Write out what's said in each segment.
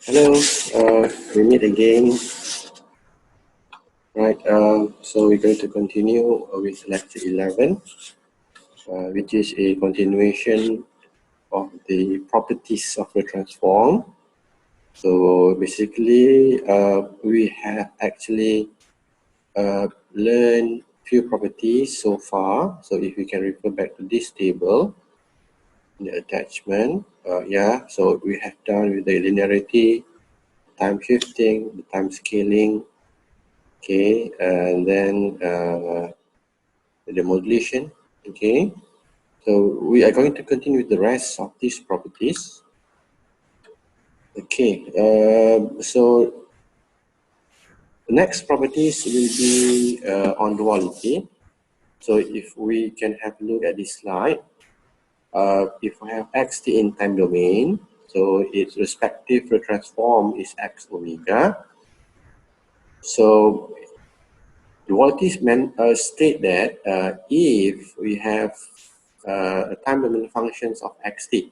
Hello, we meet again. Right, so we're going to continue with lecture 11, which is a continuation of the properties of the transform. So basically, we have actually learned few properties so far. So if we can refer back to this table, the attachment, so we have done with the linearity, time shifting, the time scaling. Okay, and then the modulation. Okay, so we are going to continue with the rest of these properties. Okay, so the next properties will be on duality. So if we can have a look at this slide, if we have xt in time domain, so its respective transform is x omega. So dualities state that if we have time domain functions of xt,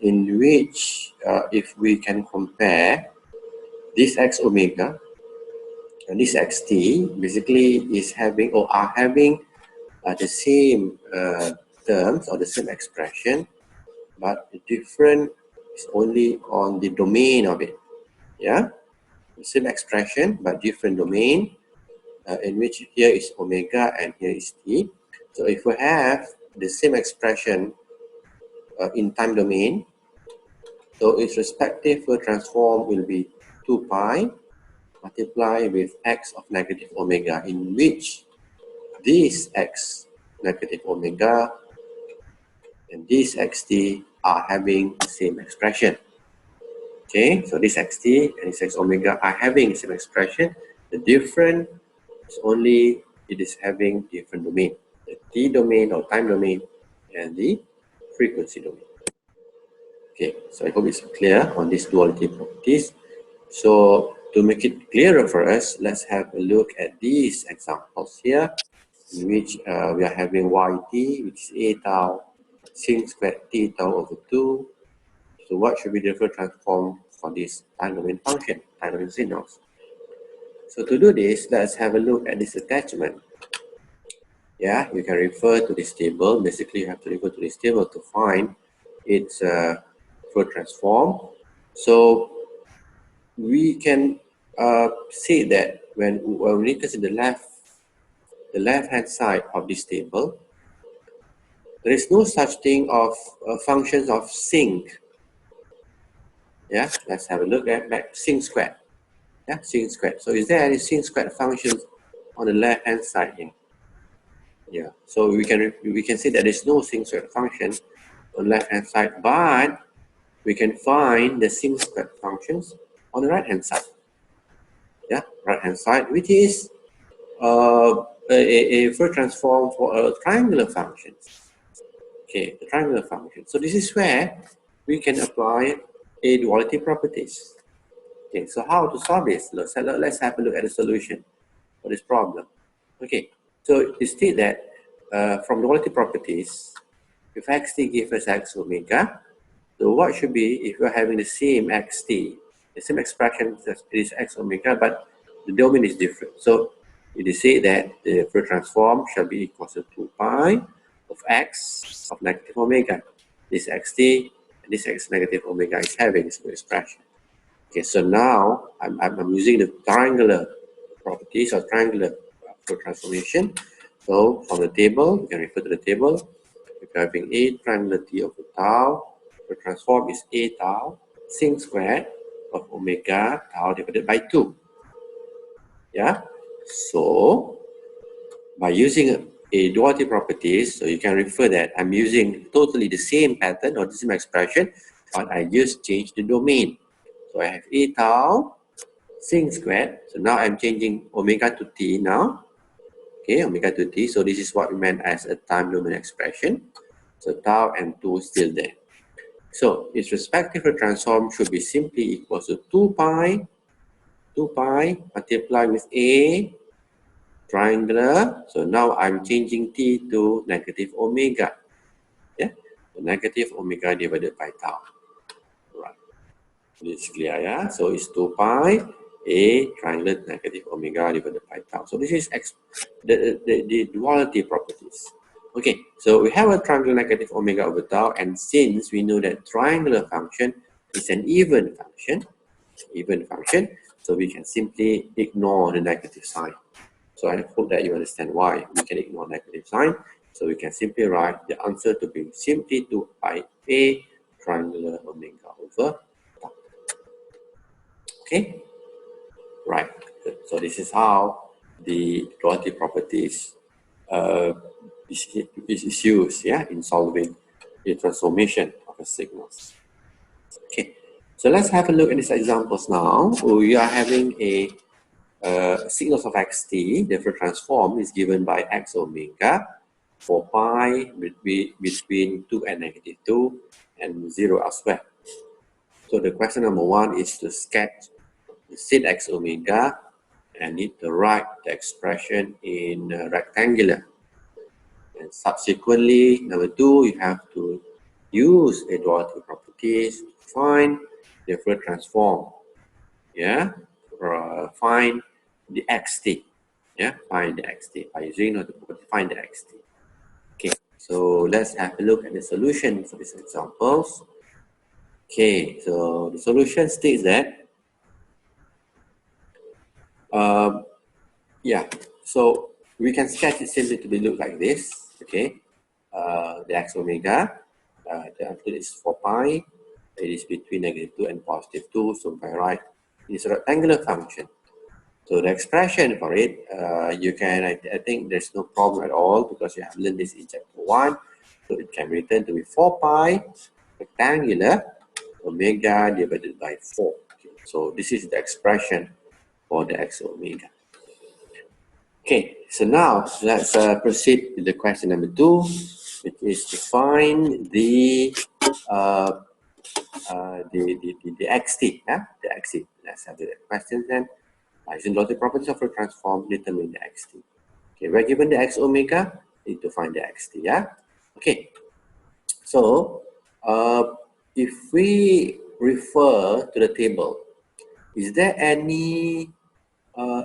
in which if we can compare this x omega and this xt, basically is having or are having the same terms or the same expression, but the different is only on the domain of it. Yeah, the same expression but different domain. In which here is omega and here is t. So if we have the same expression in time domain, so its respective transform will be 2 pi multiplied with x of negative omega, in which this x negative omega and this xt are having the same expression. Okay, so this xt and this x omega are having the same expression. The difference is only it is having different domain, the t domain or time domain and the frequency domain. Okay, so I hope it's clear on these duality properties. So to make it clearer for us, let's have a look at these examples here, in which we are having yt, which is a tau, sin squared t tau over 2. So what should be the different transform for this time domain function, time domain signals? So to do this, let's have a look at this attachment. Yeah, you can refer to this table. Basically, you have to refer to this table to find its full transform. So we can say that when we look at the left hand side of this table, there is no such thing of functions of sinc. Yeah, let's have a look at back sin squared. Yeah, sin squared. So is there any sin squared functions on the left hand side here? Yeah, so we can say that there's no sin squared function on the left hand side, but we can find the sin squared functions on the right hand side. Yeah, right hand side, which is a Fourier transform for a triangular function. Okay, the triangular function. So this is where we can apply a duality properties. Okay, so how to solve this? Let's have a look at the solution for this problem. Okay, so it states that from duality properties, if xt gives us x omega, so what should be if we're having the same xt, the same expression is x omega, but the domain is different. So it is say that the Fourier transform shall be equal to 2 pi of x of negative omega. This xt and this x negative omega is having this expression. Okay, so now I'm using the triangular properties or triangular transformation. So from the table, you can refer to the table. If you're having a triangular t over tau, the transform is a tau sin squared of omega tau divided by 2. Yeah, so by using a duality properties, so you can refer that I'm using totally the same pattern or the same expression, but I just change the domain. So I have a tau sin squared. So now I'm changing omega to t now. Okay, omega to t. So this is what we meant as a time domain expression. So tau and 2 is still there. So its respective transform should be simply equal to 2 pi multiplied with a triangular. So now I'm changing t to negative omega. Yeah, so negative omega divided by tau. Right. It's clear, yeah? So it's 2 pi a triangular negative omega divided by tau. So this is the duality properties. Okay, so we have a triangular negative omega over tau, and since we know that triangular function is an even function, so we can simply ignore the negative sign. So I hope that you understand why we can ignore negative sign. So we can simply write the answer to be simply 2 pi a triangular omega over tau. Okay, right. So this is how the duality properties is used, yeah, in solving the transformation of a signals. Okay, so let's have a look at these examples now. We are having a signals of xt, the Fourier transform is given by x omega for pi between 2 and negative 2 and 0 elsewhere. So the question number 1 is to sketch the set x omega and need to write the expression in rectangular. And subsequently, number 2, you have to use a duality properties to find the Fourier transform. Yeah, find the xt. Yeah, find the xt by using the property find the xt. Okay, so let's have a look at the solution for these examples. Okay, so the solution states that yeah, so we can sketch it simply to be look like this. Okay, the x omega, the answer is 4 pi. It is between negative 2 and positive 2. So by right, it's a rectangular function. So the expression for it, you can, I think there's no problem at all because you have learned this in chapter 1. So it can be written to be 4 pi rectangular omega divided by 4. Okay, so this is the expression for the x omega. Okay, so now let's proceed with the question number 2, which is to find the xt. Yeah, the xt. Let's have the question then. Using duality properties of a transform, determine the xt. Okay, we're given the x omega, need to find the xt. Yeah. Okay. So, if we refer to the table, is there any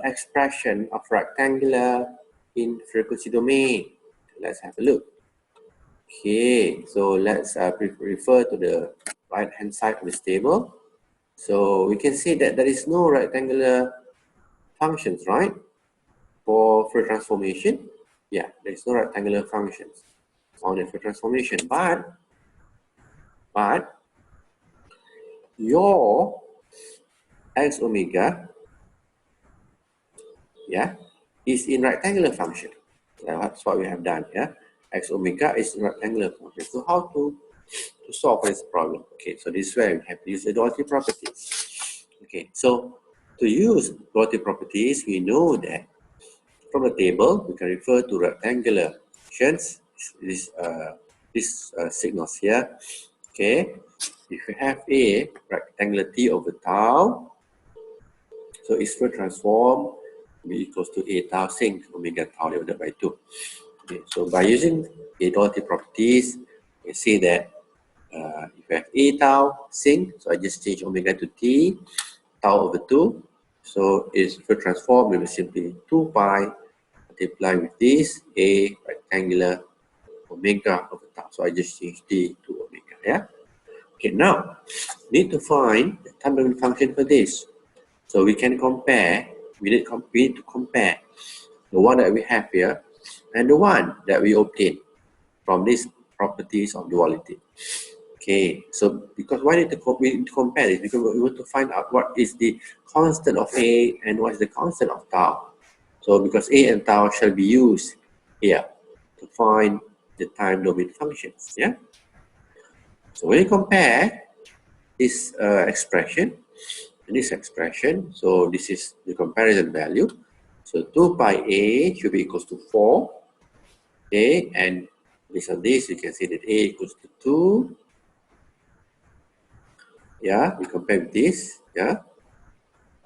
expression of rectangular in frequency domain? Let's have a look. Okay, so let's refer to the right hand side of this table. So we can see that there is no rectangular functions, right? For Fourier transformation, yeah, there is no rectangular functions on the Fourier transformation, but your x omega, yeah, is in rectangular function. That's what we have done. Yeah, x omega is in rectangular function. So how to solve this problem? Okay, so this way we have to use the duality properties. Okay, so to use duality properties, we know that from the table we can refer to rectangular functions. These signals here. Okay, if we have a rectangular t over tau, so its Fourier transform will be equals to a tau sin omega tau divided by 2. Okay, so by using a duality properties, we see that if we have a tau sin, so I just change omega to t, tau over 2. So its Fourier transform will be simply 2 pi multiply with this a rectangular omega over tau. So I just change t to omega. Yeah. Okay. Now need to find the time domain function for this. So we can compare. We need to compare the one that we have here and the one that we obtain from these properties of duality. Okay. So because why need to compare this? Because we want to find out what is the constant of a and what is the constant of tau. So because a and tau shall be used here to find the time domain functions. Yeah. So when you compare this expression and this expression, so this is the comparison value. So 2 pi a should be equals to 4. Okay, and based on this, you can see that a equals to 2. Yeah, we compare with this. Yeah,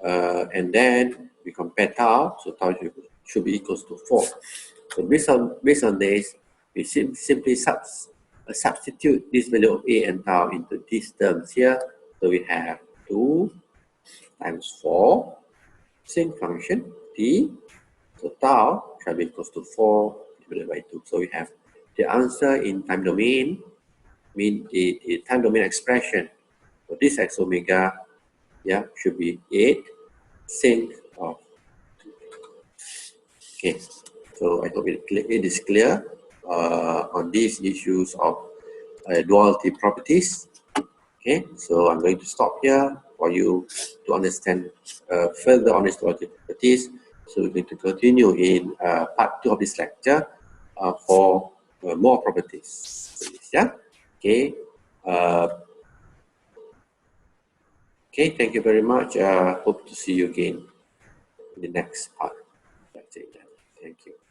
and then we compare tau. So tau should be equals to 4. So based on this, we simply substitute this value of a and tau into these terms here. So we have 2 times 4 sinc function t. So tau shall be equals to 4 divided by 2. So we have the answer in time domain, mean the time domain expression for this x omega, yeah, should be 8 sinc of 2. Okay, so I hope it is clear on these issues of duality properties. Okay, so I'm going to stop here for you to understand further on these duality properties. So we're going to continue in part 2 of this lecture for more properties. Yeah. Okay. Uh, okay. Thank you very much. Hope to see you again in the next part. That's it. Thank you.